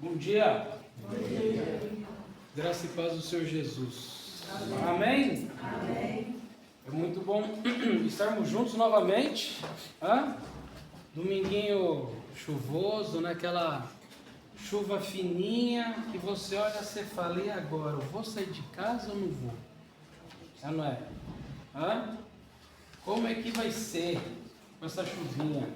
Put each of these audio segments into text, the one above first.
Bom dia. Bom dia. Graça e paz do Senhor Jesus. Amém? Amém. É muito bom estarmos juntos novamente. Dominguinho chuvoso, né? Aquela chuva fininha que você olha e você fala, e agora? Eu vou sair de casa ou não vou? Não é? Como é que vai ser com essa chuvinha?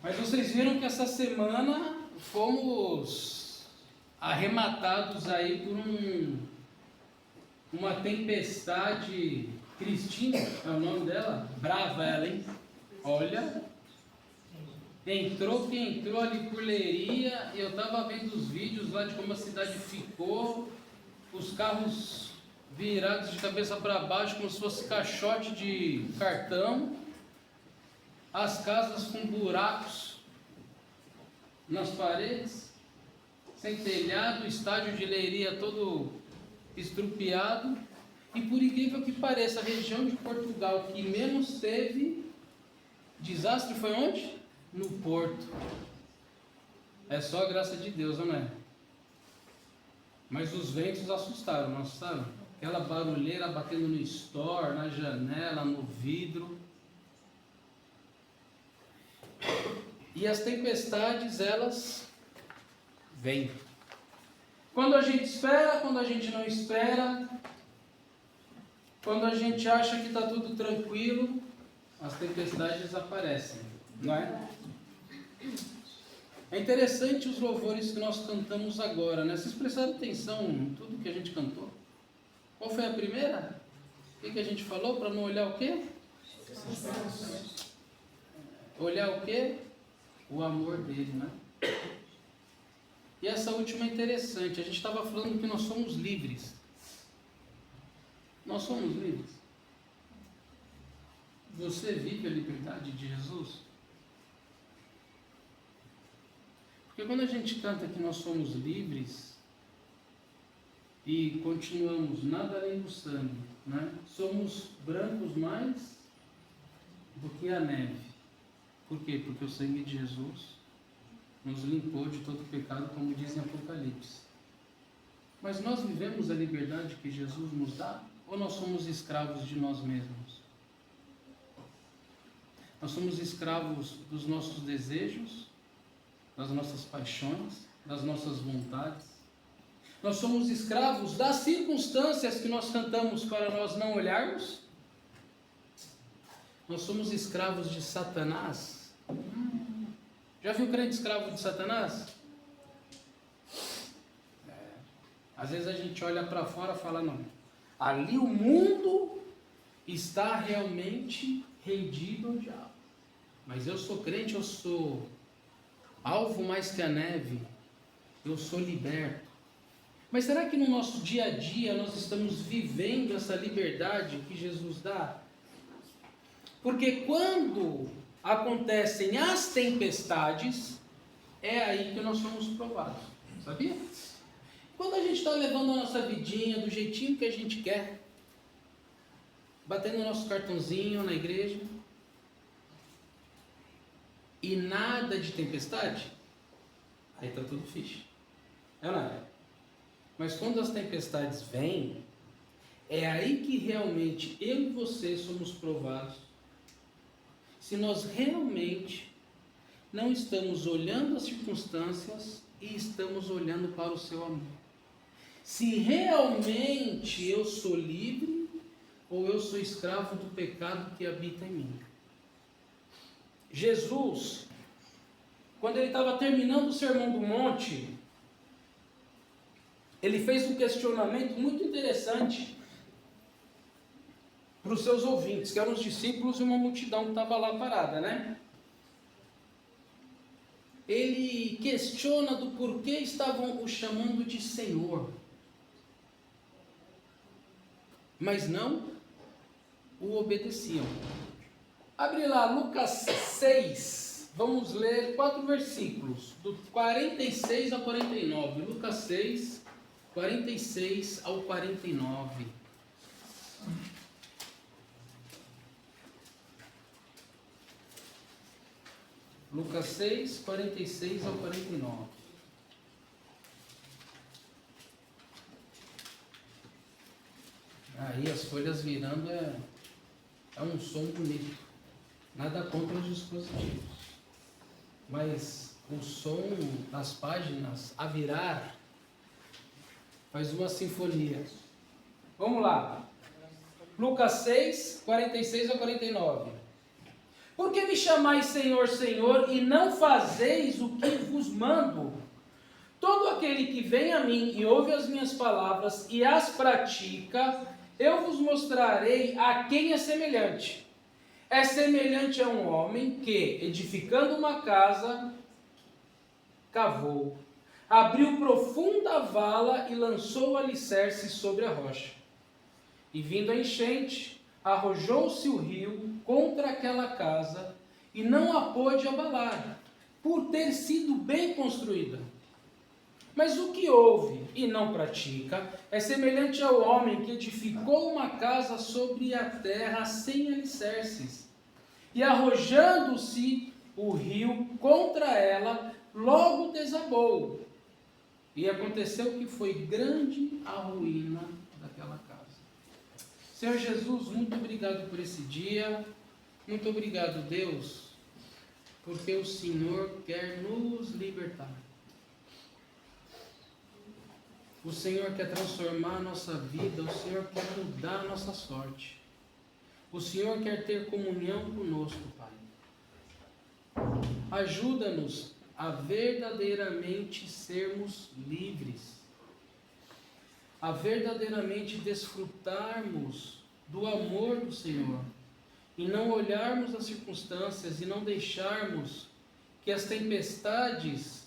Mas vocês viram que essa semana fomos arrematados aí por uma tempestade. Cristina, é o nome dela? Brava ela, hein? Olha, entrou quem entrou ali por Leiria, e eu estava vendo os vídeos lá de como a cidade ficou, os carros virados de cabeça para baixo como se fosse caixote de cartão, as casas com buracos nas paredes, sem telhado, o estádio de Leiria todo estrupiado. E por incrível que pareça, a região de Portugal que menos teve desastre foi onde? No Porto. É só a graça de Deus, não é? Mas os ventos assustaram, não assustaram? Aquela barulheira batendo no store, na janela, no vidro. E as tempestades, elas vêm. Quando a gente espera, quando a gente não espera, quando a gente acha que está tudo tranquilo, as tempestades aparecem, não é? É interessante os louvores que nós cantamos agora, né? Vocês prestaram atenção em tudo que a gente cantou? Qual foi a primeira? O que a gente falou para não olhar o quê? Olhar o quê? O amor dele, né? E essa última é interessante. A gente estava falando que nós somos livres. Nós somos livres. Você vive a liberdade de Jesus? Porque quando a gente canta que nós somos livres e continuamos nada além do sangue, né? Somos brancos mais do que a neve. Por quê? Porque o sangue de Jesus nos limpou de todo pecado, como diz em Apocalipse. Mas nós vivemos a liberdade que Jesus nos dá? Ou nós somos escravos de nós mesmos? Nós somos escravos dos nossos desejos, das nossas paixões, das nossas vontades. Nós somos escravos das circunstâncias que nós cantamos para nós não olharmos. Nós somos escravos de Satanás. Já viu crente escravo de Satanás? Às vezes a gente olha para fora e fala, não, ali o mundo está realmente rendido ao diabo. Mas eu sou crente, eu sou alvo mais que a neve, eu sou liberto. Mas será que no nosso dia a dia nós estamos vivendo essa liberdade que Jesus dá? Porque quando acontecem as tempestades, é aí que nós somos provados, sabia? Quando a gente está levando a nossa vidinha do jeitinho que a gente quer, batendo o nosso cartãozinho na igreja, e nada de tempestade, aí está tudo fixe. É nada. Mas quando as tempestades vêm, é aí que realmente eu e você somos provados. Se nós realmente não estamos olhando as circunstâncias e estamos olhando para o seu amor. Se realmente eu sou livre ou eu sou escravo do pecado que habita em mim. Jesus, quando ele estava terminando o Sermão do Monte, ele fez um questionamento muito interessante para os seus ouvintes, que eram os discípulos e uma multidão que estava lá parada, né? Ele questiona do porquê estavam o chamando de Senhor, mas não o obedeciam. Abre lá Lucas 6, vamos ler 4 versículos, do 46 ao 49. Lucas 6, 46 ao 49. Lucas 6, 46 ao 49. Aí as folhas virando é um som bonito. Nada contra os dispositivos. Mas o som das páginas a virar faz uma sinfonia. Vamos lá. Lucas 6, 46 a 49. Por que me chamais Senhor, Senhor, e não fazeis o que vos mando? Todo aquele que vem a mim e ouve as minhas palavras e as pratica, eu vos mostrarei a quem é semelhante. É semelhante a um homem que, edificando uma casa, cavou, abriu profunda vala e lançou o alicerce sobre a rocha. E vindo a enchente, arrojou-se o rio contra aquela casa e não a pôde abalar, por ter sido bem construída. Mas o que ouve e não pratica é semelhante ao homem que edificou uma casa sobre a terra sem alicerces. E arrojando-se o rio contra ela, logo desabou. E aconteceu que foi grande a ruína daquela casa. Senhor Jesus, muito obrigado por esse dia. Muito obrigado, Deus, porque o Senhor quer nos libertar. O Senhor quer transformar a nossa vida, o Senhor quer mudar a nossa sorte. O Senhor quer ter comunhão conosco, Pai. Ajuda-nos a verdadeiramente sermos livres, a verdadeiramente desfrutarmos do amor do Senhor, e não olharmos as circunstâncias e não deixarmos que as tempestades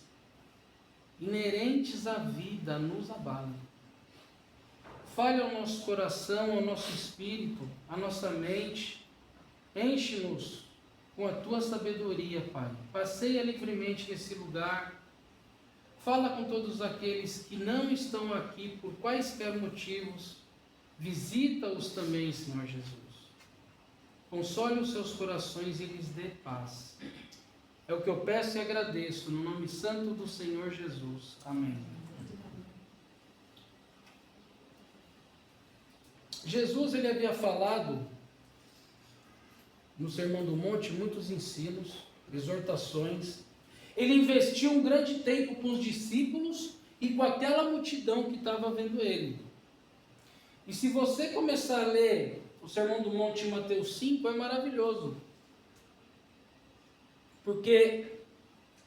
inerentes à vida nos abalem. Fale ao nosso coração, ao nosso espírito, à nossa mente. Enche-nos com a tua sabedoria, Pai. Passeia livremente nesse lugar. Fala com todos aqueles que não estão aqui por quaisquer motivos. Visita-os também, Senhor Jesus. Console os seus corações e lhes dê paz. É o que eu peço e agradeço, no nome santo do Senhor Jesus. Amém. Jesus, ele havia falado no Sermão do Monte muitos ensinos, exortações. Ele investiu um grande tempo com os discípulos e com aquela multidão que estava vendo ele. E se você começar a ler o Sermão do Monte em Mateus 5, é maravilhoso. Porque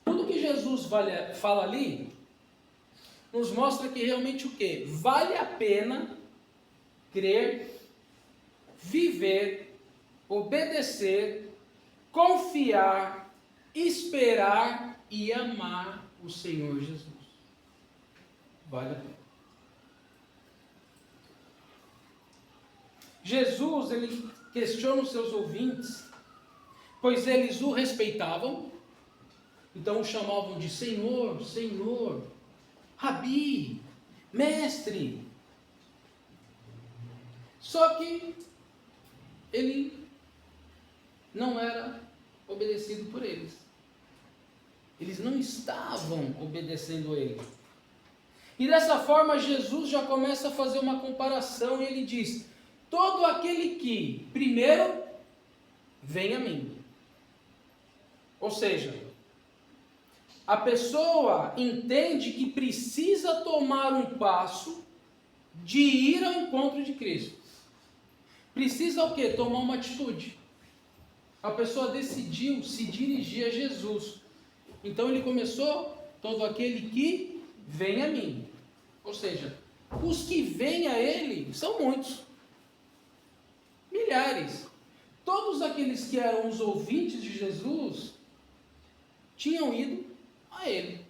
tudo que Jesus fala ali, nos mostra que realmente o quê? Vale a pena crer, viver, obedecer, confiar, esperar e amar o Senhor Jesus. Vale a pena. Jesus, ele questiona os seus ouvintes, pois eles o respeitavam, então o chamavam de Senhor, Senhor, Rabi, Mestre. Só que ele não era obedecido por eles. Eles não estavam obedecendo a ele. E dessa forma Jesus já começa a fazer uma comparação e ele diz: todo aquele que primeiro vem a mim. Ou seja, a pessoa entende que precisa tomar um passo de ir ao encontro de Cristo. Precisa o quê? Tomar uma atitude. A pessoa decidiu se dirigir a Jesus. Então ele começou, todo aquele que vem a mim. Ou seja, os que vêm a ele são muitos. Milhares. Todos aqueles que eram os ouvintes de Jesus tinham ido a ele.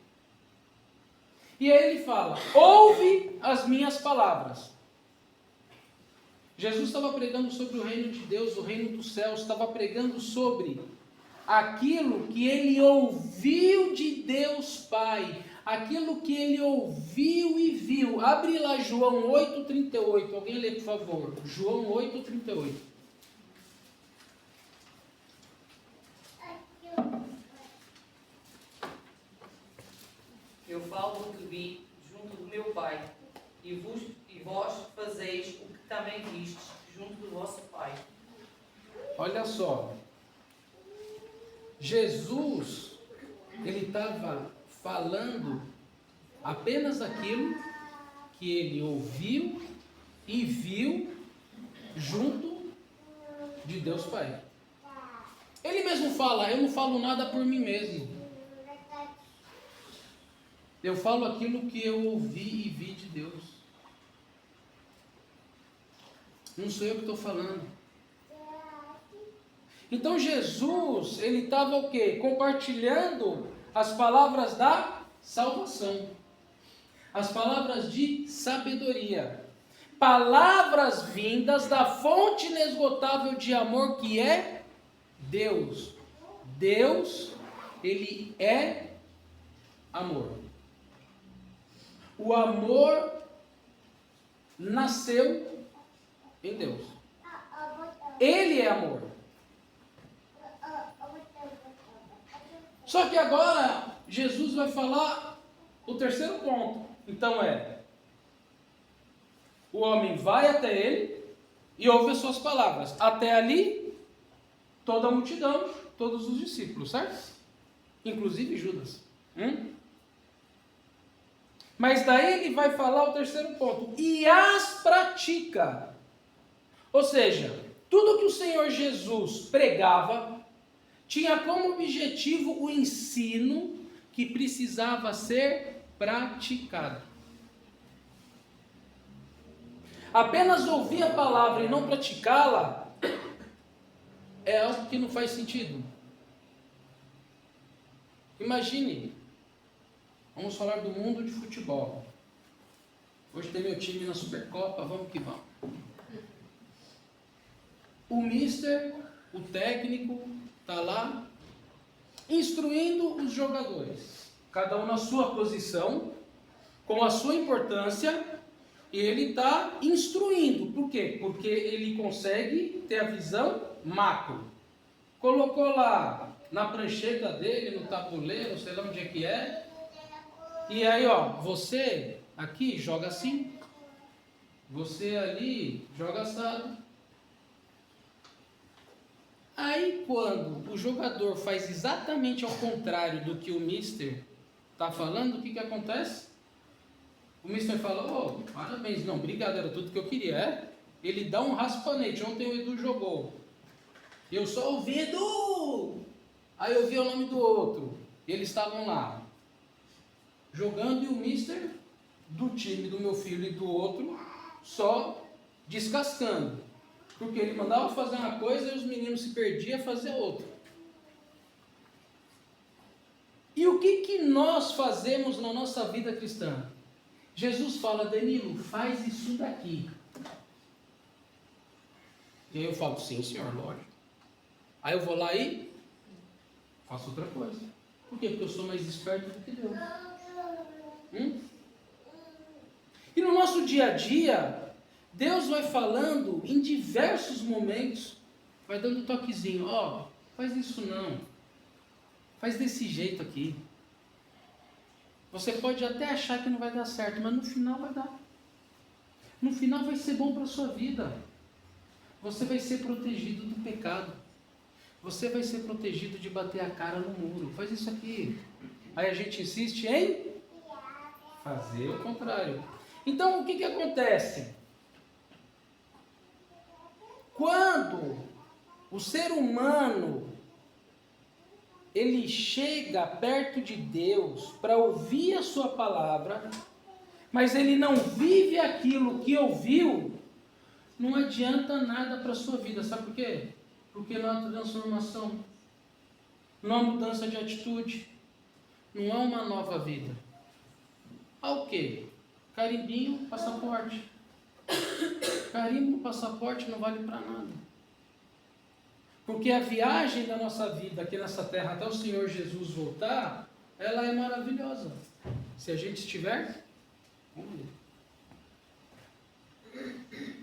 E aí ele fala: ouve as minhas palavras. Jesus estava pregando sobre o reino de Deus, o reino dos céus, estava pregando sobre aquilo que ele ouviu de Deus Pai, aquilo que ele ouviu e viu. Abre lá João 8,38, alguém lê por favor, João 8,38. Eu falo o que vi junto do meu Pai, e vós fazeis o que também vistes junto do vosso Pai. Olha só. Jesus, ele estava falando apenas aquilo que ele ouviu e viu junto de Deus Pai. Ele mesmo fala, eu não falo nada por mim mesmo. Eu falo aquilo que eu ouvi e vi de Deus. Não sou eu que estou falando. Então Jesus, ele estava o quê? Compartilhando as palavras da salvação. As palavras de sabedoria. Palavras vindas da fonte inesgotável de amor que é Deus. Deus, ele é amor. O amor nasceu em Deus. Ele é amor. Só que agora Jesus vai falar o terceiro ponto. Então o homem vai até ele e ouve as suas palavras. Até ali, toda a multidão, todos os discípulos, certo? Inclusive Judas. Mas daí ele vai falar o terceiro ponto. E as pratica. Ou seja, tudo que o Senhor Jesus pregava tinha como objetivo o ensino que precisava ser praticado. Apenas ouvir a palavra e não praticá-la é algo que não faz sentido. Imagine, vamos falar do mundo de futebol. Hoje tem meu time na Supercopa, vamos que vamos. O mister, o técnico, está lá instruindo os jogadores, cada um na sua posição, com a sua importância, e ele está instruindo. Por quê? Porque ele consegue ter a visão macro. Colocou lá na prancheta dele, no tabuleiro, sei lá onde é que é, e aí você aqui joga assim, você ali joga assado. Aí quando o jogador faz exatamente ao contrário do que o mister está falando, o que acontece? O mister fala, parabéns, não, obrigado, era tudo que eu queria, Ele dá um raspanete. Ontem o Edu jogou, eu só ouvi Edu, aí eu vi o nome do outro, eles estavam lá, jogando, e o mister do time do meu filho e do outro, só descascando. Porque ele mandava fazer uma coisa e os meninos se perdiam a fazer outra. E o que nós fazemos na nossa vida cristã? Jesus fala, Danilo, faz isso daqui. E aí eu falo, sim senhor, lógico. Aí eu vou lá e faço outra coisa. Por quê? Porque eu sou mais esperto do que Deus. E no nosso dia a dia, Deus vai falando em diversos momentos, vai dando um toquezinho, faz isso não, faz desse jeito aqui. Você pode até achar que não vai dar certo, mas no final vai dar. No final vai ser bom para a sua vida. Você vai ser protegido do pecado. Você vai ser protegido de bater a cara no muro. Faz isso aqui. Aí a gente insiste em fazer o contrário. Então o que acontece? Quando o ser humano ele chega perto de Deus para ouvir a sua palavra, mas ele não vive aquilo que ouviu, não adianta nada para a sua vida. Sabe por quê? Porque não há transformação, não há mudança de atitude, não há uma nova vida. Há o quê? Carimbinho, passaporte. Carimbo no passaporte não vale para nada. Porque a viagem da nossa vida aqui nessa terra até o Senhor Jesus voltar, ela é maravilhosa. Se a gente estiver, vamos ver.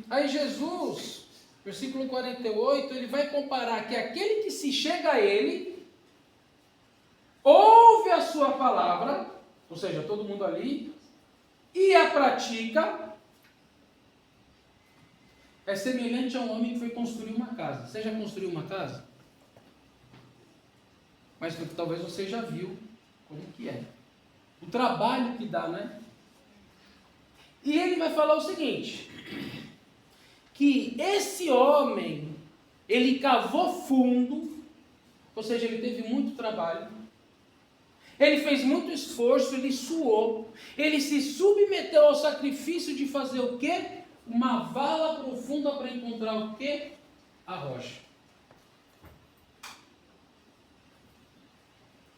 Aí Jesus, versículo 48, ele vai comparar que aquele que se chega a ele, ouve a sua palavra, ou seja, todo mundo ali, e a pratica, é semelhante a um homem que foi construir uma casa. Você já construiu uma casa? Mas talvez você já viu como que é. O trabalho que dá, né? E ele vai falar o seguinte, que esse homem, ele cavou fundo, ou seja, ele teve muito trabalho, ele fez muito esforço, ele suou, ele se submeteu ao sacrifício de fazer o quê? Uma vala profunda para encontrar o quê? A rocha.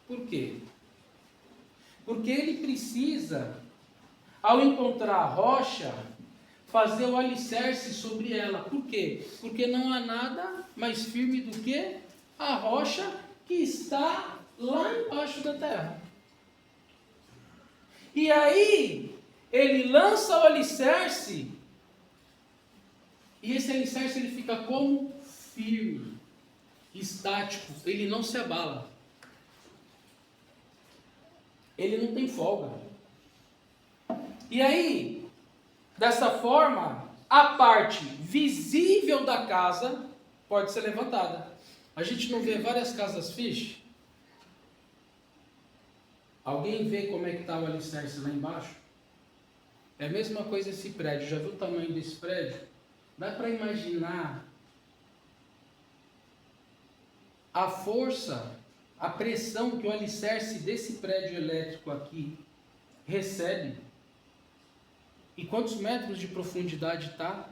Por quê? Porque ele precisa, ao encontrar a rocha, fazer o alicerce sobre ela. Por quê? Porque não há nada mais firme do que a rocha que está lá embaixo da terra. E aí, ele lança o alicerce, e esse alicerce ele fica como firme, estático, ele não se abala. Ele não tem folga. E aí, dessa forma, a parte visível da casa pode ser levantada. A gente não vê várias casas fish? Alguém vê como é que está o alicerce lá embaixo? É a mesma coisa esse prédio. Já viu o tamanho desse prédio? Dá para imaginar a força, a pressão que o alicerce desse prédio elétrico aqui recebe? E quantos metros de profundidade está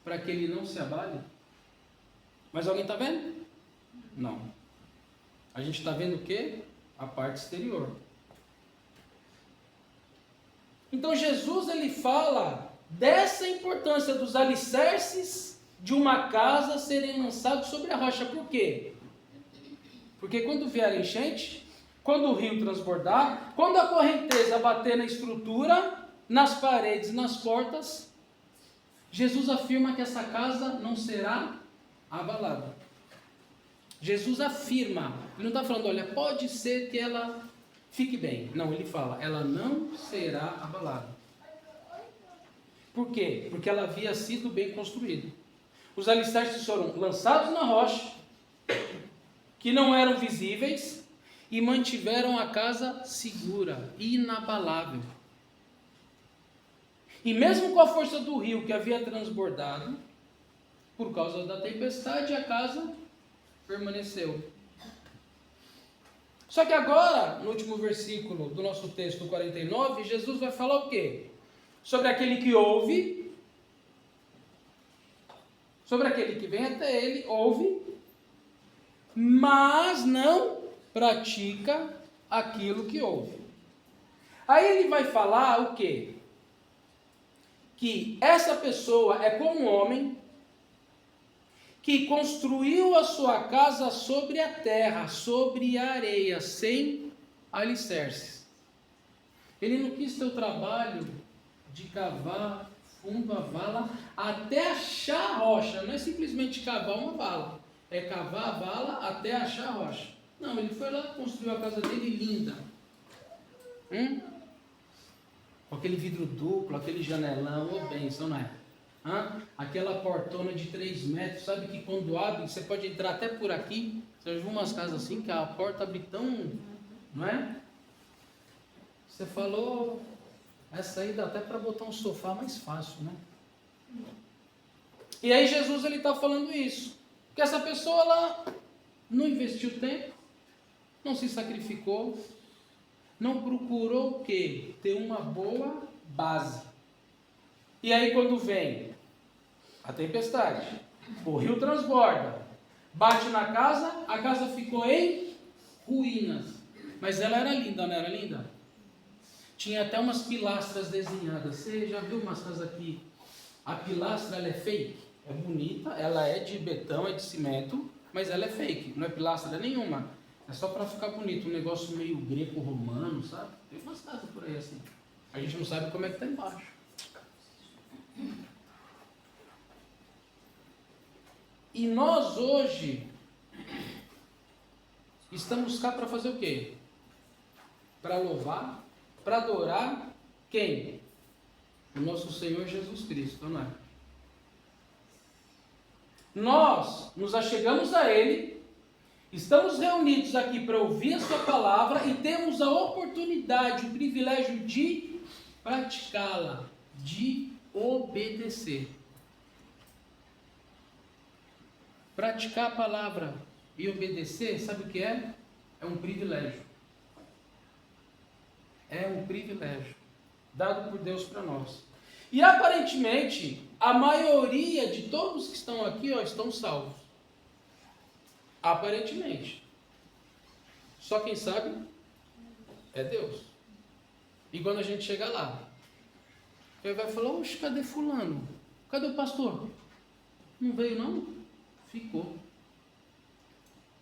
para que ele não se abale? Mas alguém está vendo? Não. A gente está vendo o quê? A parte exterior. Então Jesus ele fala dessa importância dos alicerces de uma casa serem lançados sobre a rocha. Por quê? Porque quando vier a enchente, quando o rio transbordar, quando a correnteza bater na estrutura, nas paredes, nas portas, Jesus afirma que essa casa não será abalada. Jesus afirma, ele não está falando, olha, pode ser que ela fique bem. Não, ele fala, ela não será abalada. Por quê? Porque ela havia sido bem construída. Os alicerces foram lançados na rocha, que não eram visíveis, e mantiveram a casa segura, inabalável. E mesmo com a força do rio que havia transbordado, por causa da tempestade, a casa permaneceu. Só que agora, no último versículo do nosso texto 49, Jesus vai falar o quê? Sobre aquele que ouve, sobre aquele que vem até ele, ouve, mas não pratica aquilo que ouve. Aí ele vai falar o quê? Que essa pessoa é como um homem que construiu a sua casa sobre a terra, sobre a areia, sem alicerces. Ele não quis ter o trabalho de cavar fundo a vala até achar a rocha. Não é simplesmente cavar uma vala, é cavar a vala até achar a rocha. Não, ele foi lá, construiu a casa dele linda. Com aquele vidro duplo, aquele janelão, ô bênção, não é? Aquela portona de 3 metros, sabe que quando abre, você pode entrar até por aqui. Você já viu umas casas assim, que a porta abre tão, não é? Você falou, essa aí dá até para botar um sofá mais fácil, né? E aí Jesus ele está falando isso, que essa pessoa ela não investiu tempo, não se sacrificou, não procurou o quê? Ter uma boa base. E aí quando vem a tempestade, o rio transborda, bate na casa, a casa ficou em ruínas. Mas ela era linda, não era linda? Tinha até umas pilastras desenhadas. Você já viu umas casas aqui? A pilastra ela é fake, é bonita, ela é de betão, é de cimento, mas ela é fake, não é pilastra nenhuma. É só para ficar bonito, um negócio meio greco-romano, sabe? Tem umas casas por aí assim. A gente não sabe como é que está embaixo. E nós hoje estamos cá para fazer o quê? Para louvar, para adorar quem? O nosso Senhor Jesus Cristo, não é? nós nos achegamos a Ele, estamos reunidos aqui para ouvir a sua palavra e temos a oportunidade, o privilégio de praticá-la, de obedecer. Praticar a palavra e obedecer, sabe o que é? É um privilégio. É um privilégio dado por Deus para nós. E aparentemente, a maioria de todos que estão aqui, estão salvos. Aparentemente. Só quem sabe é Deus. E quando a gente chega lá, ele vai falar: oxe, cadê fulano? Cadê o pastor? Não veio não? Ficou.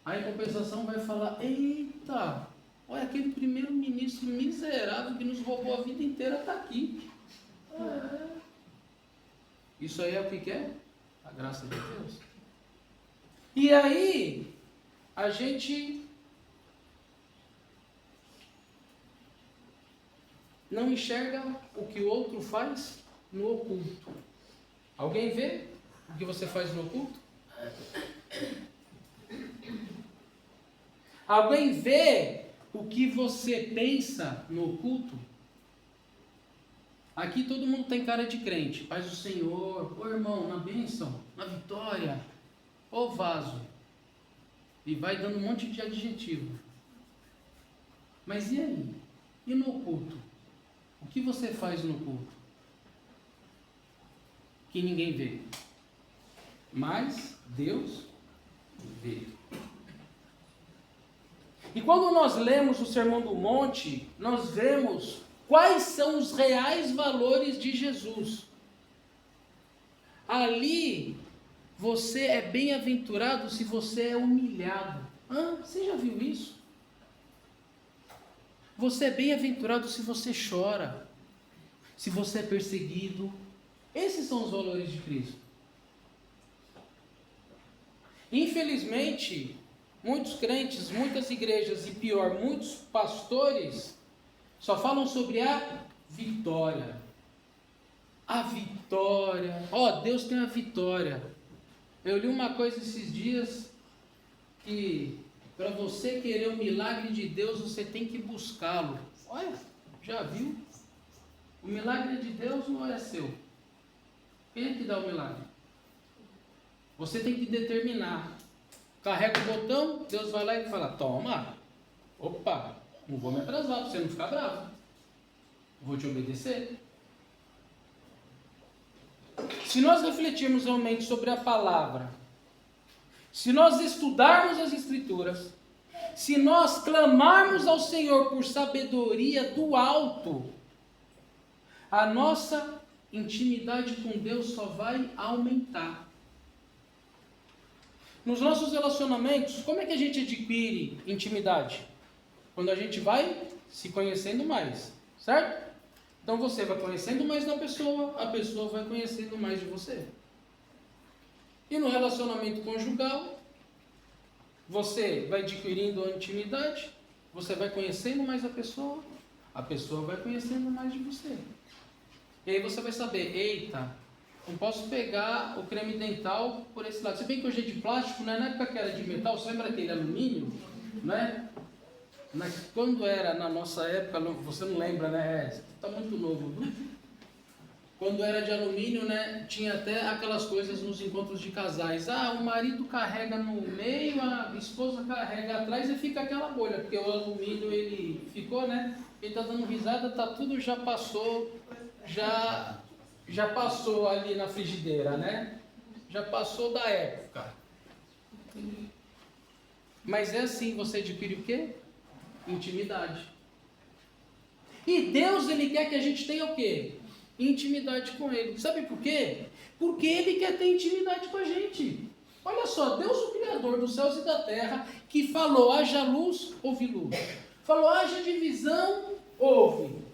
Aí em compensação vai falar: eita, olha, aquele primeiro-ministro miserável que nos roubou a vida inteira está aqui. Isso aí é o que é? A graça de Deus. E aí, a gente não enxerga o que o outro faz no oculto. Alguém vê o que você faz no oculto? Alguém vê o que você pensa no oculto? Aqui todo mundo tem cara de crente. Paz do Senhor, ô irmão, na bênção, na vitória, ô vaso. E vai dando um monte de adjetivo. Mas e aí? E no oculto? O que você faz no oculto? Que ninguém vê. Mas Deus vê. E quando nós lemos o Sermão do Monte, nós vemos quais são os reais valores de Jesus. Ali, você é bem-aventurado se você é humilhado. Você já viu isso? Você é bem-aventurado se você chora, se você é perseguido. Esses são os valores de Cristo. Infelizmente, muitos crentes, muitas igrejas e pior, muitos pastores só falam sobre a vitória. A vitória. Deus tem a vitória. Eu li uma coisa esses dias que para você querer o milagre de Deus, você tem que buscá-lo. Olha, já viu? O milagre de Deus não é seu. Quem é que dá o milagre? Você tem que determinar. Carrega o botão, Deus vai lá e fala: toma. Opa, não vou me atrasar para você não ficar bravo. Vou te obedecer. Se nós refletirmos realmente sobre a palavra, se nós estudarmos as Escrituras, se nós clamarmos ao Senhor por sabedoria do alto, a nossa intimidade com Deus só vai aumentar. Nos nossos relacionamentos, como é que a gente adquire intimidade? Quando a gente vai se conhecendo mais, certo? Então você vai conhecendo mais da pessoa, a pessoa vai conhecendo mais de você. E no relacionamento conjugal, você vai adquirindo a intimidade, você vai conhecendo mais a pessoa vai conhecendo mais de você. E aí você vai saber: eita, não posso pegar o creme dental por esse lado. Se bem que hoje é de plástico, né? Na época que era de metal, você lembra aquele alumínio? Né? Quando era na nossa época, você não lembra, né? Está muito novo, viu? Quando era de alumínio, né? Tinha até aquelas coisas nos encontros de casais. O marido carrega no meio, a esposa carrega atrás e fica aquela bolha, porque o alumínio ele ficou, né? Ele está dando risada, tá tudo já passou, já passou ali na frigideira, né? Já passou da época. Mas é assim, você adquire o quê? Intimidade. E Deus, Ele quer que a gente tenha o quê? Intimidade com Ele. Sabe por quê? Porque Ele quer ter intimidade com a gente. Olha só, Deus, o Criador dos céus e da terra, que falou: haja luz, houve luz. Falou: haja divisão, houve.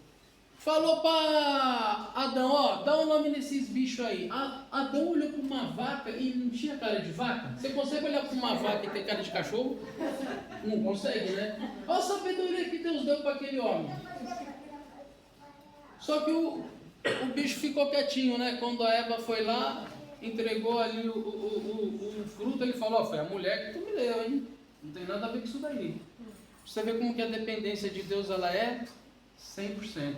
Falou para Adão: dá um nome nesses bichos aí. Adão olhou para uma vaca e não tinha cara de vaca. Você consegue olhar para uma vaca e ter cara de cachorro? Não consegue, né? Olha a sabedoria que Deus deu para aquele homem. Só que o bicho ficou quietinho, né? Quando a Eva foi lá entregou ali o fruto, ele falou, ó, foi a mulher que tu me deu, hein? Não tem nada a ver com isso daí. Você vê como que a dependência de Deus ela é 100%.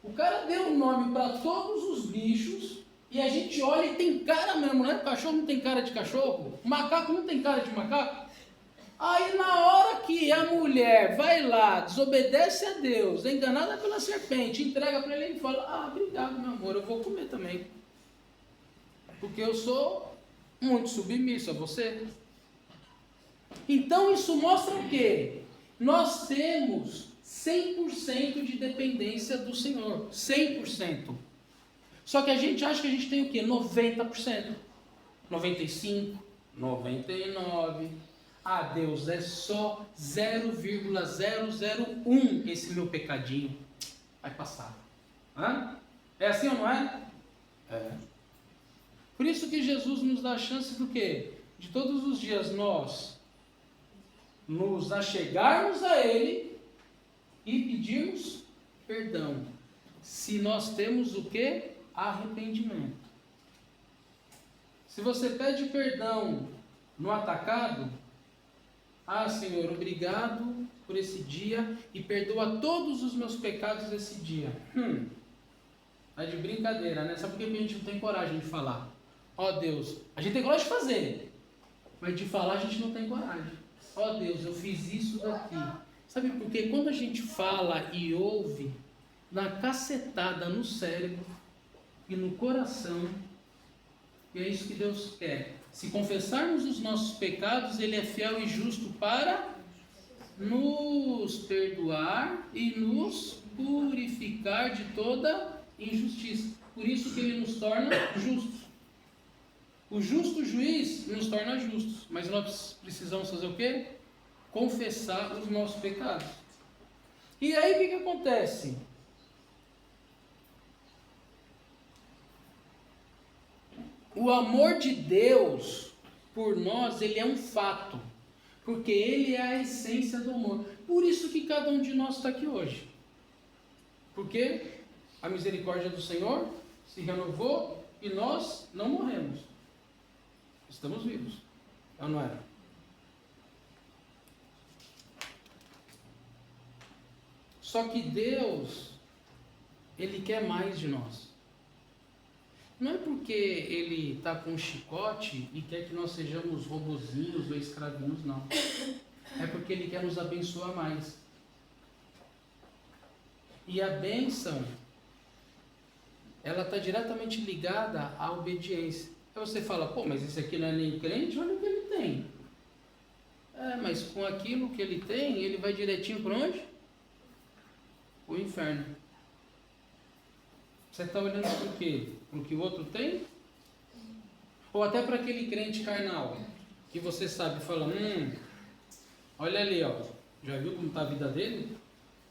O cara deu um nome para todos os bichos e a gente olha e tem cara mesmo, né? O cachorro não tem cara de cachorro, o macaco não tem cara de macaco. Aí na hora que a mulher vai lá, desobedece a Deus, é enganada pela serpente, entrega para ele e fala, ah, obrigado meu amor, eu vou comer também. Porque eu sou muito submisso a você. Então isso mostra o quê? Nós temos 100% de dependência do Senhor. 100%. Só que a gente acha que a gente tem o quê? 90%. 95%. 99%. Ah, Deus, é só 0,001 esse meu pecadinho. Vai passar. Hã? É assim ou não é? É. Por isso que Jesus nos dá a chance do quê? De todos os dias nós nos achegarmos a Ele e pedirmos perdão. Se nós temos o quê? Arrependimento. Se você pede perdão no atacado, ah, Senhor, obrigado por esse dia e perdoa todos os meus pecados esse dia. Tá de brincadeira, né? Sabe por que a gente não tem coragem de falar? Ó Deus, a gente tem coragem de fazer, mas de falar a gente não tem coragem. Ó Deus, eu fiz isso daqui. Sabe por quê? Quando a gente fala e ouve, na cacetada no cérebro e no coração, e é isso que Deus quer. Se confessarmos os nossos pecados, Ele é fiel e justo para nos perdoar e nos purificar de toda injustiça. Por isso que Ele nos torna justos. O justo juiz nos torna justos, mas nós precisamos fazer o quê? Confessar os nossos pecados. E aí o que acontece? O amor de Deus por nós, ele é um fato, porque ele é a essência do amor. Por isso que cada um de nós está aqui hoje. Porque a misericórdia do Senhor se renovou e nós não morremos. Estamos vivos. Ou não é? Só que Deus, Ele quer mais de nós. Não é porque Ele está com um chicote e quer que nós sejamos robozinhos ou escravinhos, não. É porque Ele quer nos abençoar mais. E a bênção, ela está diretamente ligada à obediência. Aí você fala, pô, mas esse aqui não é nem crente, olha o que ele tem. É, mas com aquilo que ele tem, ele vai direitinho para onde? O inferno. Você está olhando para o quê? Para o que o outro tem? Ou até para aquele crente carnal, que você sabe, fala, olha ali, ó, já viu como está a vida dele?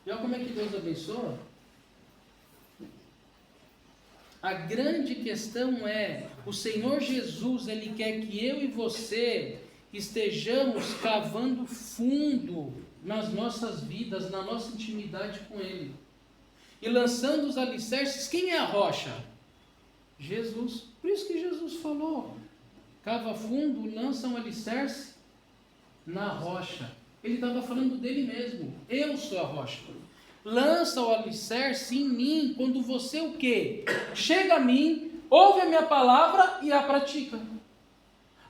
E olha como é que Deus abençoa. A grande questão é, o Senhor Jesus, Ele quer que eu e você estejamos cavando fundo nas nossas vidas, na nossa intimidade com Ele. E lançando os alicerces, quem é a rocha? Jesus. Por isso que Jesus falou, cava fundo, lança um alicerce na rocha. Ele estava falando dele mesmo, eu sou a rocha. Lança o alicerce em mim, quando você o quê? Chega a mim, ouve a minha palavra e a pratica.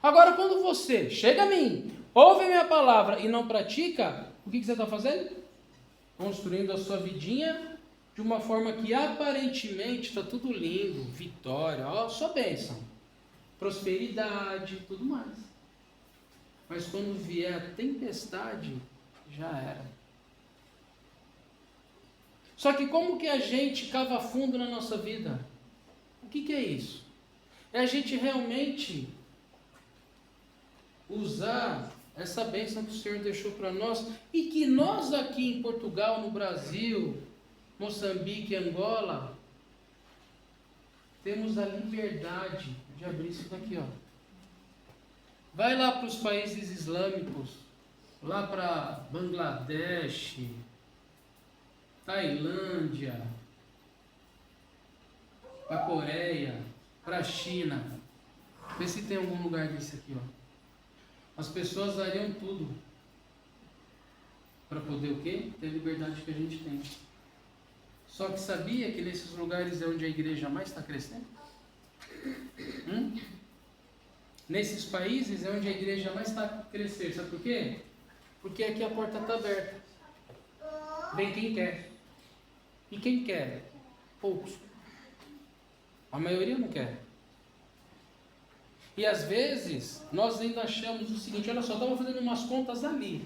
Agora quando você chega a mim, ouve a minha palavra e não pratica, o que você está fazendo? Construindo a sua vidinha de uma forma que aparentemente está tudo lindo, vitória, ó, só bênção, prosperidade, tudo mais. Mas quando vier a tempestade, já era. Só que como que a gente cava fundo na nossa vida? O que é isso? É a gente realmente usar essa bênção que o Senhor deixou para nós e que nós aqui em Portugal, no Brasil, Moçambique, Angola, temos a liberdade de abrir isso daqui, ó. Vai lá para os países islâmicos, lá para Bangladesh, Tailândia, para a Coreia, para a China. Vê se tem algum lugar desse aqui, ó. As pessoas dariam tudo para poder o quê? Ter a liberdade que a gente tem. Só que sabia que nesses lugares é onde a igreja mais está crescendo? Nesses países é onde a igreja mais está crescendo. Sabe por quê? Porque aqui a porta está aberta. Vem quem quer. E quem quer? Poucos. A maioria não quer. E às vezes nós ainda achamos o seguinte: olha só, eu estava fazendo umas contas ali.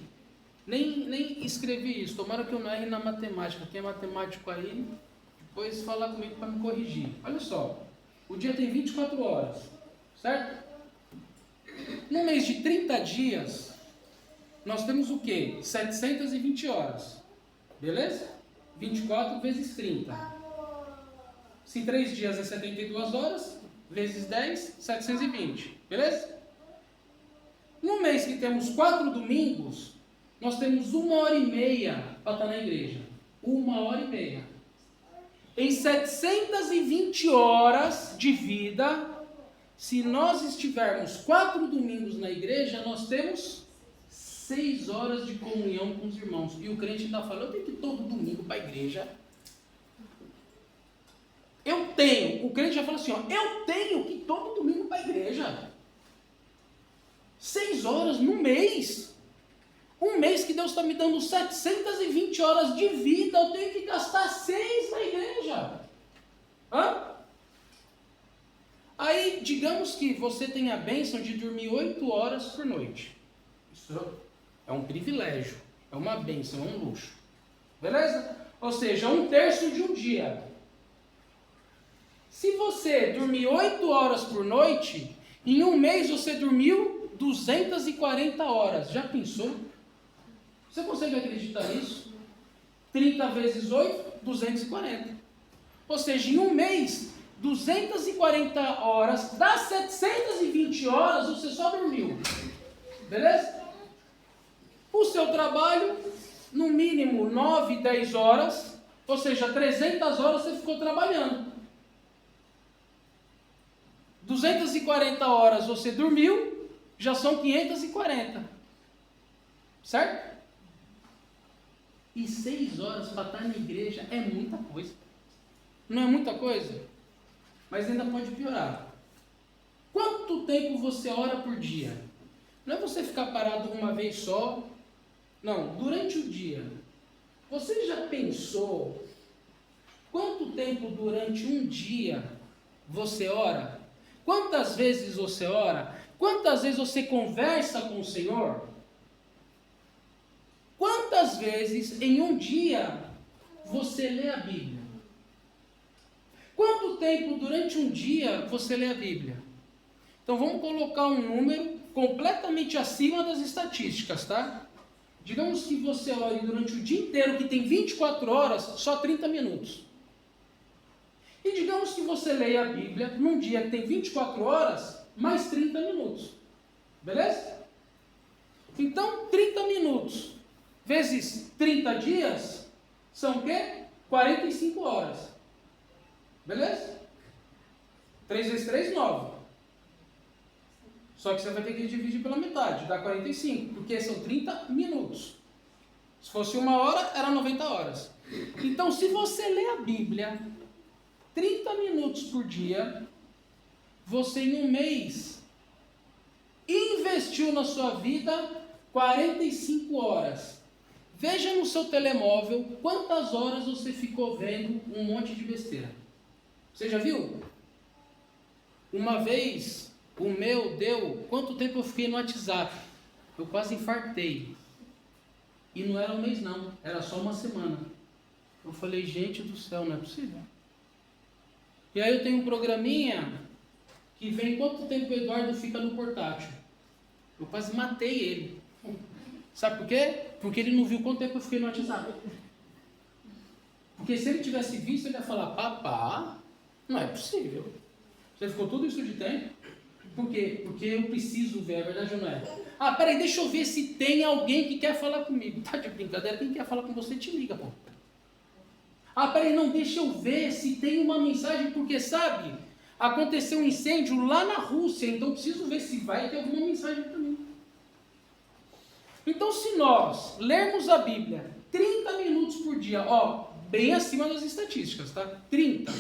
Nem escrevi isso, tomara que eu não erre na matemática. Quem é matemático aí, depois falar comigo para me corrigir. Olha só, o dia tem 24 horas, certo? No mês de 30 dias, nós temos o quê? 720 horas, beleza? 24 vezes 30. Se 3 dias é 72 horas, vezes 10, 720, beleza? No mês que temos 4 domingos, nós temos 1h30 para estar na igreja. 1h30. Em 720 horas de vida, se nós estivermos 4 domingos na igreja, nós temos 6 horas de comunhão com os irmãos. E o crente ainda fala: eu tenho que ir todo domingo para a igreja. O crente já fala assim, ó, eu tenho que ir todo domingo para a igreja. 6 horas no mês. Um mês que Deus está me dando 720 horas de vida, eu tenho que gastar 6 na igreja. Aí, digamos que você tem a bênção de dormir 8 horas por noite. Isso é um privilégio, é uma bênção, é um luxo. Beleza? Ou seja, 1/3 de um dia. Se você dormir 8 horas por noite, em um mês você dormiu 240 horas. Já pensou? Você consegue acreditar nisso? 30 vezes 8, 240. Ou seja, em um mês, 240 horas, das 720 horas, você só dormiu. Beleza? O seu trabalho, no mínimo 9, 10 horas, ou seja, 300 horas você ficou trabalhando. 240 horas você dormiu, já são 540. Certo? E 6 horas para estar na igreja é muita coisa. Não é muita coisa? Mas ainda pode piorar. Quanto tempo você ora por dia? Não é você ficar parado uma vez só. Não, durante o dia. Você já pensou quanto tempo durante um dia você ora? Quantas vezes você ora? Quantas vezes você conversa com o Senhor? Quantas vezes em um dia você lê a Bíblia? Quanto tempo durante um dia você lê a Bíblia? Então vamos colocar um número completamente acima das estatísticas, tá? Digamos que você ore durante o dia inteiro, que tem 24 horas, só 30 minutos. E digamos que você leia a Bíblia num dia que tem 24 horas, mais 30 minutos. Beleza? Então, 30 minutos vezes 30 dias, são o quê? 45 horas. Beleza? 3 vezes 3, 9. Só que você vai ter que dividir pela metade, dá 45, porque são 30 minutos. Se fosse 1 hora, era 90 horas. Então, se você lê a Bíblia 30 minutos por dia, você em um mês investiu na sua vida 45 horas. Veja no seu telemóvel quantas horas você ficou vendo um monte de besteira. Você já viu? Uma vez, o meu deu... Quanto tempo eu fiquei no WhatsApp? Eu quase infartei. E não era um mês não, era só uma semana. Eu falei, gente do céu, não é possível. E aí eu tenho um programinha que vem quanto tempo o Eduardo fica no portátil. Eu quase matei ele. Sabe por quê? Porque ele não viu quanto tempo eu fiquei no WhatsApp. Porque se ele tivesse visto, ele ia falar, papá, não é possível. Você ficou tudo isso de tempo? Por quê? Porque eu preciso ver, é verdade ou não é? Ah, peraí, deixa eu ver se tem alguém que quer falar comigo. Tá de brincadeira? Quem quer falar com você, te liga, pô. Ah, peraí, não, deixa eu ver se tem uma mensagem, porque sabe, Aconteceu um incêndio lá na Rússia, então preciso ver se vai ter alguma mensagem também. Então, se nós lermos a Bíblia 30 minutos por dia, bem acima das estatísticas, tá? 30.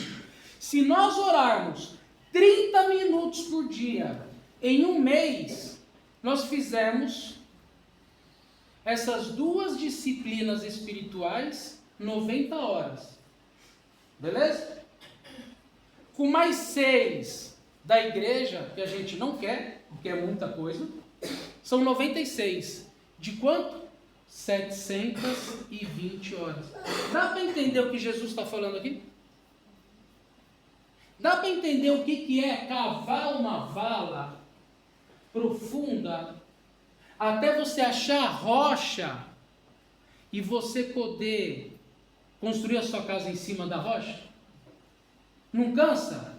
Se nós orarmos 30 minutos por dia em um mês, nós fizemos essas duas disciplinas espirituais 90 horas. Beleza? Com mais 6 da igreja, que a gente não quer, porque é muita coisa, são 96. De quanto? 720 horas. Dá para entender o que Jesus está falando aqui? Dá para entender o que é cavar uma vala profunda até você achar a rocha e você poder construir a sua casa em cima da rocha? Não cansa?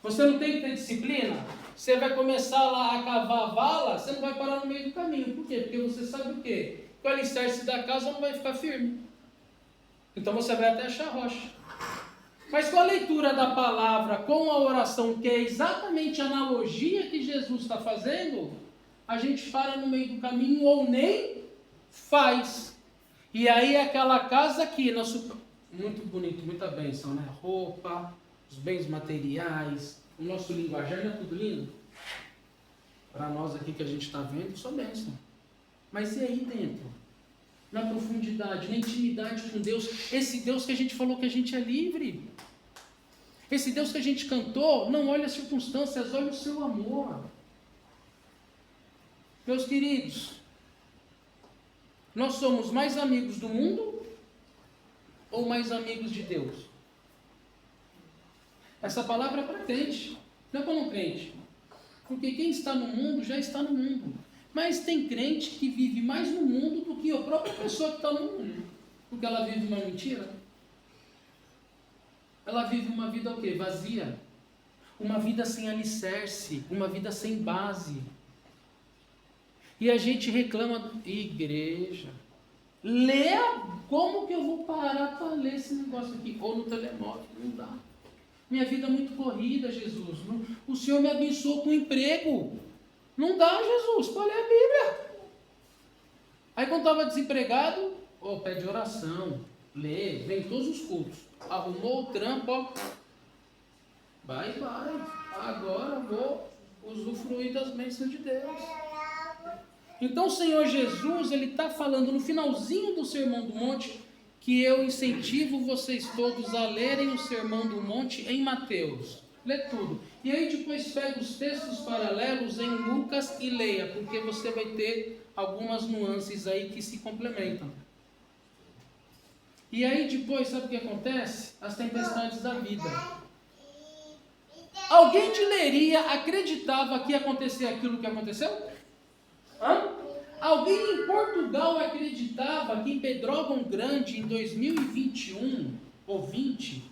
Você não tem que ter disciplina? Você vai começar lá a cavar a vala, você não vai parar no meio do caminho. Por quê? Porque você sabe o quê? Que o alicerce da casa não vai ficar firme. Então você vai até achar a rocha. Mas com a leitura da palavra, com a oração, que é exatamente a analogia que Jesus está fazendo, a gente para no meio do caminho ou nem faz. E aí é aquela casa que... Muito bonito, muita bênção, né? Roupa, os bens materiais, o nosso linguajar, não é tudo lindo? Para nós aqui que a gente está vendo, só bênção. Mas e aí dentro? Na profundidade, na intimidade com Deus, esse Deus que a gente falou que a gente é livre. Esse Deus que a gente cantou, não olha as circunstâncias, olha o seu amor. Meus queridos, nós somos mais amigos do mundo ou mais amigos de Deus? Essa palavra é para crente, não é para não crente. Porque quem está no mundo já está no mundo. Mas tem crente que vive mais no mundo do que a própria pessoa que está no mundo. Porque ela vive uma mentira. Ela vive uma vida o quê? Vazia. Uma vida sem alicerce, uma vida sem base. E a gente reclama, igreja, lê, como que eu vou parar para ler esse negócio aqui? Ou no telemóvel, não dá. Minha vida é muito corrida, Jesus. O Senhor me abençoou com emprego. Não dá, Jesus, para ler a Bíblia. Aí quando estava desempregado, pede oração, lê, vem em todos os cultos. Arrumou o trampo, vai. Agora vou usufruir das bênçãos de Deus. Então o Senhor Jesus, Ele está falando no finalzinho do Sermão do Monte, que eu incentivo vocês todos a lerem o Sermão do Monte em Mateus. Lê tudo. E aí depois pega os textos paralelos em Lucas e leia, porque você vai ter algumas nuances aí que se complementam. E aí depois, sabe o que acontece? As tempestades da vida. Alguém de Leiria acreditava que ia acontecer aquilo que aconteceu? Alguém em Portugal acreditava que em Pedrógão Grande, em 2021 ou 20,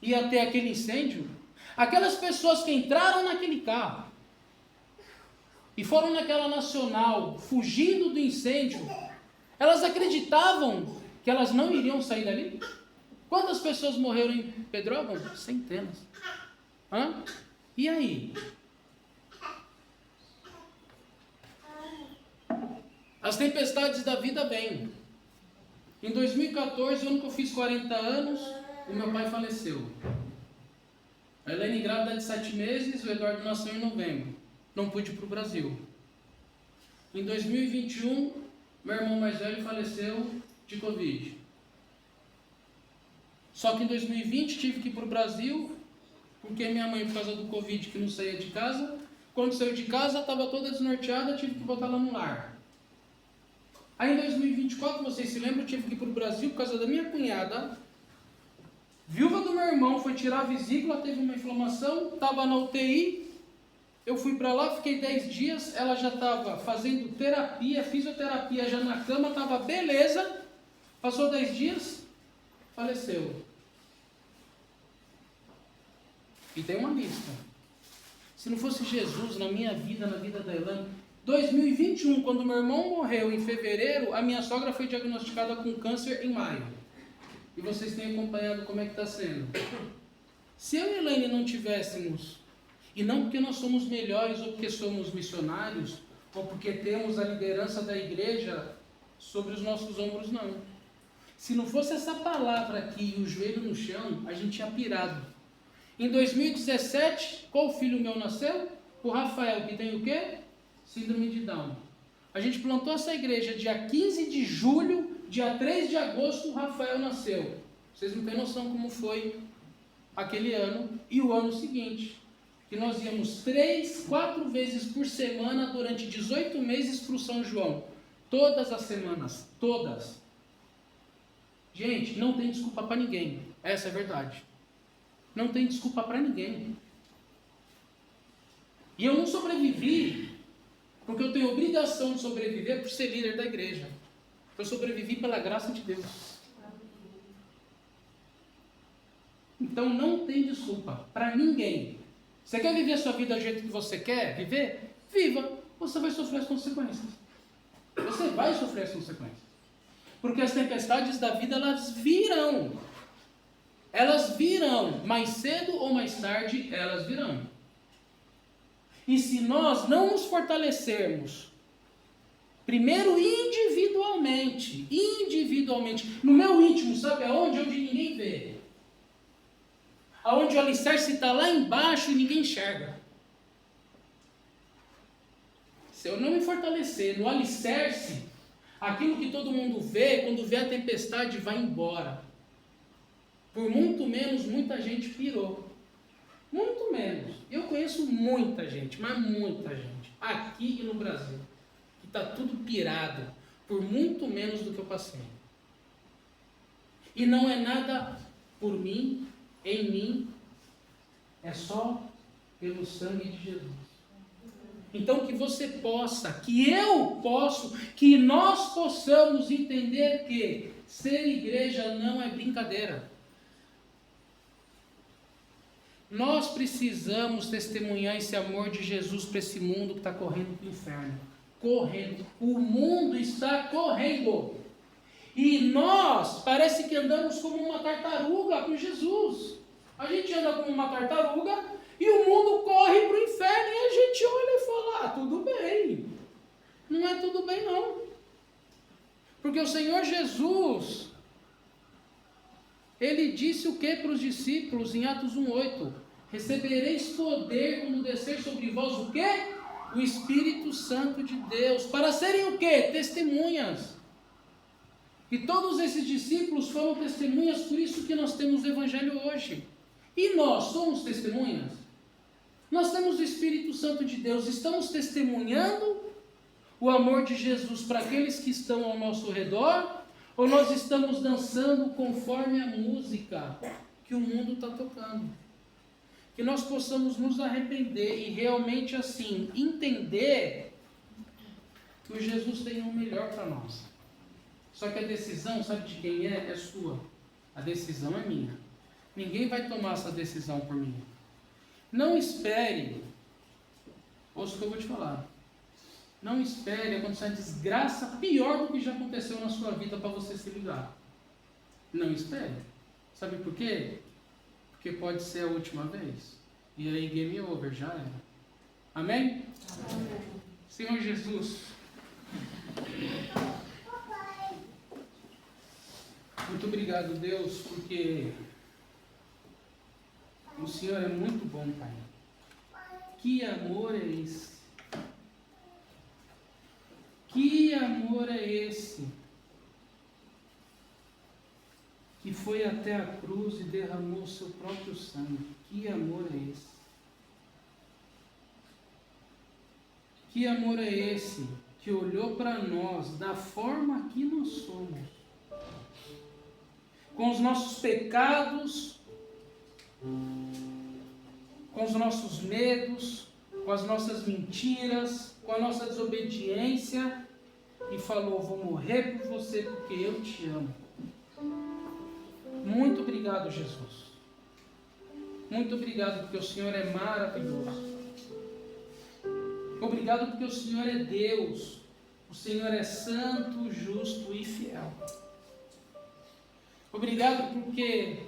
ia ter aquele incêndio? Aquelas pessoas que entraram naquele carro e foram naquela nacional, fugindo do incêndio, elas acreditavam que elas não iriam sair dali? Quantas pessoas morreram em Pedrógão? Centenas. E aí? As tempestades da vida vêm. Em 2014, ano que eu fiz 40 anos, o meu pai faleceu. A Helene grávida de 7 meses, o Eduardo nasceu em novembro. Não pude ir para o Brasil. Em 2021, meu irmão mais velho faleceu de Covid. Só que em 2020 tive que ir para o Brasil, porque minha mãe, por causa do Covid, que não saía de casa, quando saiu de casa, estava toda desnorteada, tive que botar ela no lar. Aí em 2024, vocês se lembram, eu tive que ir para o Brasil por causa da minha cunhada, viúva do meu irmão, foi tirar a vesícula, teve uma inflamação, estava na UTI, eu fui para lá, fiquei 10 dias, ela já estava fazendo terapia, fisioterapia já na cama, estava beleza, passou 10 dias, faleceu. E tem uma lista. Se não fosse Jesus na minha vida, na vida da Elaine, 2021, quando meu irmão morreu em fevereiro, a minha sogra foi diagnosticada com câncer em maio. E vocês têm acompanhado como é que está sendo. Se eu e a Elaine não tivéssemos, e não porque nós somos melhores ou porque somos missionários, ou porque temos a liderança da igreja sobre os nossos ombros, não. Se não fosse essa palavra aqui e o joelho no chão, a gente tinha pirado. Em 2017, qual filho meu nasceu? O Rafael, que tem o quê? Síndrome de Down. A gente plantou essa igreja dia 15 de julho, dia 3 de agosto, o Rafael nasceu. Vocês não têm noção como foi aquele ano e o ano seguinte. Que nós íamos 3, 4 vezes por semana durante 18 meses para o São João. Todas as semanas, todas. Gente, não tem desculpa para ninguém. Essa é a verdade. Não tem desculpa para ninguém. E eu não sobrevivi porque eu tenho obrigação de sobreviver por ser líder da igreja. Eu sobrevivi pela graça de Deus. Então não tem desculpa para ninguém. Você quer viver a sua vida do jeito que você quer viver? Viva! Você vai sofrer as consequências. Você vai sofrer as consequências. Porque as tempestades da vida, elas virão. Elas virão. Mais cedo ou mais tarde, elas virão. E se nós não nos fortalecermos, primeiro individualmente, no meu íntimo, sabe aonde? Onde ninguém vê. Aonde o alicerce está lá embaixo e ninguém enxerga. Se eu não me fortalecer no alicerce, aquilo que todo mundo vê, quando vê a tempestade, vai embora. Por muito menos, muita gente pirou. Muito menos. Eu conheço muita gente, mas muita gente, aqui e no Brasil, que está tudo pirado, por muito menos do que eu passei. E não é nada por mim, em mim, é só pelo sangue de Jesus. Então que você possa, que eu posso, que nós possamos entender que ser igreja não é brincadeira. Nós precisamos testemunhar esse amor de Jesus para esse mundo que está correndo para o inferno. Correndo. O mundo está correndo. E nós parece que andamos como uma tartaruga com Jesus. A gente anda como uma tartaruga e o mundo corre para o inferno e a gente olha e fala, tudo bem. Não é tudo bem não. Porque o Senhor Jesus, Ele disse o que para os discípulos em Atos 1:8? Recebereis poder quando descer sobre vós o quê? O Espírito Santo de Deus. Para serem o quê? Testemunhas. E todos esses discípulos foram testemunhas, por isso que nós temos o Evangelho hoje. E nós somos testemunhas? Nós temos o Espírito Santo de Deus, estamos testemunhando o amor de Jesus para aqueles que estão ao nosso redor, ou nós estamos dançando conforme a música que o mundo está tocando? Que nós possamos nos arrepender e realmente assim entender que o Jesus tem o melhor para nós. Só que a decisão, sabe de quem é? É sua. A decisão é minha. Ninguém vai tomar essa decisão por mim. Não espere, ouça o que eu vou te falar. Não espere acontecer uma desgraça pior do que já aconteceu na sua vida para você se ligar. Não espere. Sabe por quê? Porque pode ser a última vez. E aí game over, já era. Amém? Amém. Senhor Jesus, muito obrigado, Deus, porque o Senhor é muito bom, Pai. Que amor é esse? Que amor é esse? Que foi até a cruz e derramou o seu próprio sangue. Que amor é esse? Que amor é esse que olhou para nós da forma que nós somos? Com os nossos pecados, com os nossos medos, com as nossas mentiras, com a nossa desobediência, e falou, vou morrer por você porque eu te amo. Muito obrigado, Jesus. Muito obrigado porque o Senhor é maravilhoso. Obrigado porque o Senhor é Deus. O Senhor é santo, justo e fiel. Obrigado porque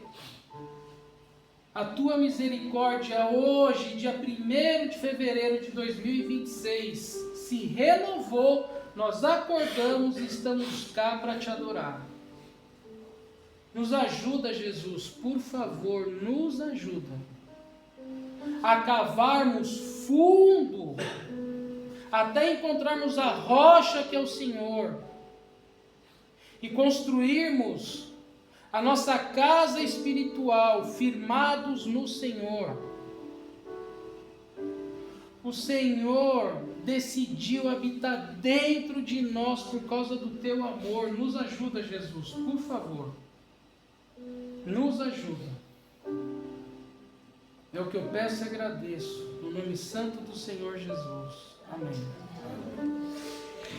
A tua misericórdia hoje, dia 1º de fevereiro de 2026, se renovou. Nós acordamos e estamos cá para te adorar. Nos ajuda, Jesus, por favor, nos ajuda a cavarmos fundo até encontrarmos a rocha que é o Senhor e construirmos a nossa casa espiritual firmados no Senhor. O Senhor decidiu habitar dentro de nós por causa do teu amor. Nos ajuda, Jesus, por favor. Nos ajuda. É o que eu peço e agradeço, no nome santo do Senhor Jesus. Amém.